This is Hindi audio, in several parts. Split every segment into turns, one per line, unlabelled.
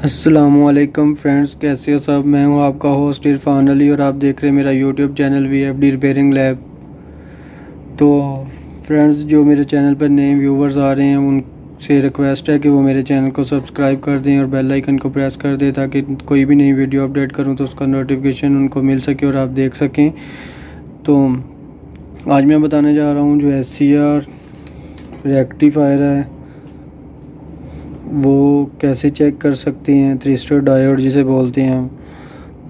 अस्सलामुअलैकुम फ्रेंड्स, कैसे हो सब। मैं हूं आपका होस्ट इरफान अली और आप देख रहे हैं मेरा YouTube channel VFD repairing lab. तो फ्रेंड्स, जो मेरे चैनल पर नए व्यूवर्स आ रहे हैं उनसे रिक्वेस्ट है कि वो मेरे चैनल को सब्सक्राइब कर दें और बेल आइकन को प्रेस कर दें ताकि कोई भी नई वीडियो अपडेट करूं तो उसका नोटिफिकेशन उनको मिल सके और आप देख सकें। तो आज मैं बताने जा रहा हूँ जो SCR रेक्टिफायर है वो कैसे चेक कर सकते हैं। थ्रिस्टर डायोड जिसे बोलते हैं हम,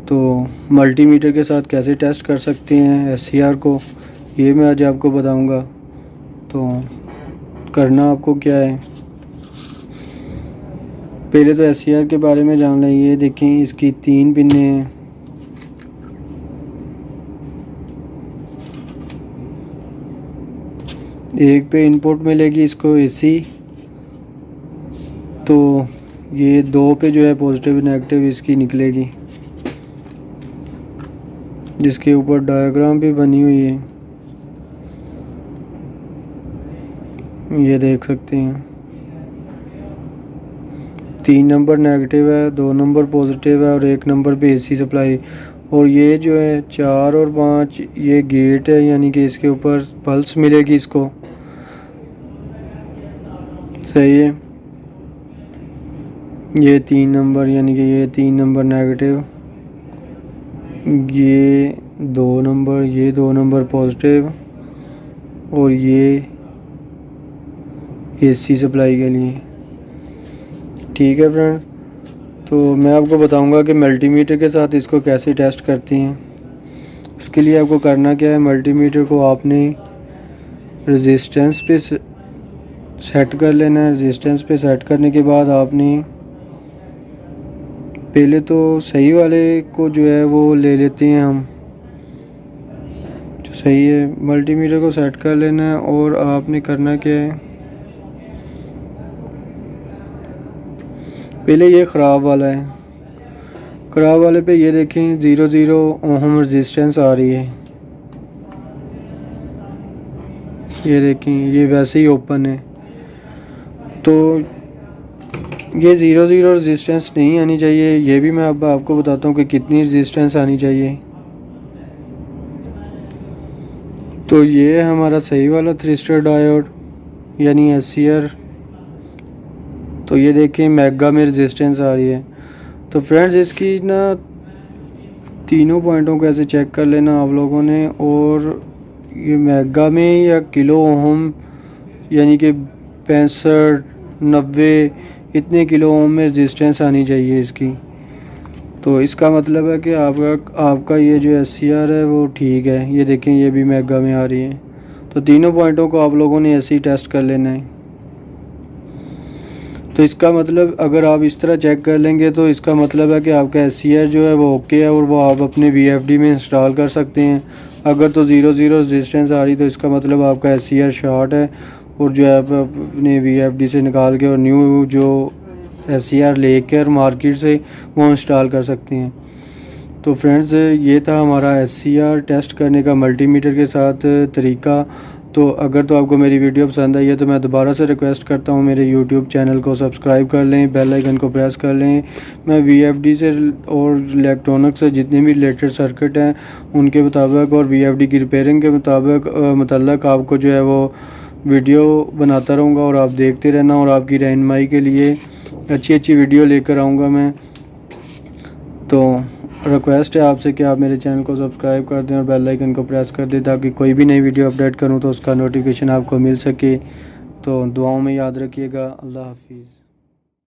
तो मल्टीमीटर के साथ कैसे टेस्ट कर सकते हैं SCR को, ये मैं आज आपको बताऊंगा। तो करना आपको क्या है, पहले तो SCR के बारे में जान लें। ये देखें, इसकी 3 पिनें हैं। एक पे इनपुट मिलेगी इसको AC, तो ये 2 पे जो है पॉजिटिव नेगेटिव इसकी निकलेगी, जिसके ऊपर डायग्राम भी बनी हुई है, ये देख सकते हैं। 3 नंबर नेगेटिव है, 2 नंबर पॉजिटिव है और 1 नंबर पे AC सप्लाई। और ये जो है 4 और 5 ये गेट है, यानी कि इसके ऊपर पल्स मिलेगी इसको, सही है। ये 3 नंबर, यानी कि ये 3 नंबर नेगेटिव, ये 2 नंबर, ये 2 नंबर पॉजिटिव और ये AC सप्लाई के लिए। ठीक है फ्रेंड, तो मैं आपको बताऊंगा कि मल्टीमीटर के साथ इसको कैसे टेस्ट करते हैं। उसके लिए आपको करना क्या है, मल्टीमीटर को आपने रेजिस्टेंस पे सेट कर लेना है। रेजिस्टेंस पे सेट करने के बाद आपने पहले तो सही वाले को जो है वो ले लेते हैं हम, जो सही है। मल्टीमीटर को सेट कर लेना है और आपने करना क्या है, पहले ये ख़राब वाला है, ख़राब वाले पे ये देखें 0 ओम रेजिस्टेंस आ रही है। ये देखें, ये वैसे ही ओपन है, तो ये 0 रेजिस्टेंस नहीं आनी चाहिए। ये भी मैं अब आपको बताता हूँ कि कितनी रेजिस्टेंस आनी चाहिए। तो ये है हमारा सही वाला थ्रिस्टर डायोड यानी SCR। तो ये देखें मेगा में रेजिस्टेंस आ रही है। तो फ्रेंड्स, इसकी ना तीनों पॉइंटों को ऐसे चेक कर लेना आप लोगों ने, और ये मेगा में या किलो ओम, यानी कि 65, 90 इतने किलो ओम में रेजिस्टेंस आनी चाहिए इसकी। तो इसका मतलब है कि आपका ये जो SCR है वो ठीक है। ये देखें, ये भी मेगा में आ रही है। तो तीनों पॉइंटों को आप लोगों ने ऐसे ही टेस्ट कर लेना है। तो इसका मतलब अगर आप इस तरह चेक कर लेंगे तो इसका मतलब है कि आपका SCR जो है वो ओके है और वो आप अपने VFD में इंस्टॉल कर सकते हैं। अगर तो 0 रेजिस्टेंस आ रही तो इसका मतलब आपका SCR शॉर्ट है और जो है आप अपने VFD से निकाल के और न्यू जो SCR लेकर मार्केट से वो इंस्टॉल कर सकते हैं। तो फ्रेंड्स, ये था हमारा SCR टेस्ट करने का मल्टीमीटर के साथ तरीका। तो अगर तो आपको मेरी वीडियो पसंद आई है तो मैं दोबारा से रिक्वेस्ट करता हूँ मेरे YouTube चैनल को सब्सक्राइब कर लें, बेल आइकन को प्रेस कर लें। मैं VFD से और इलेक्ट्रॉनिक से जितने भी रिलेटेड सर्किट हैं उनके मुताबिक और VFD की रिपेयरिंग के मुताबिक आपको जो है वो वीडियो बनाता रहूँगा और आप देखते रहना, और आपकी रहनुमाई के लिए अच्छी वीडियो लेकर आऊँगा मैं। तो रिक्वेस्ट है आपसे कि आप मेरे चैनल को सब्सक्राइब कर दें और बेल आइकन को प्रेस कर दें ताकि कोई भी नई वीडियो अपडेट करूं तो उसका नोटिफिकेशन आपको मिल सके। तो दुआओं में याद रखिएगा। अल्लाह हाफिज़।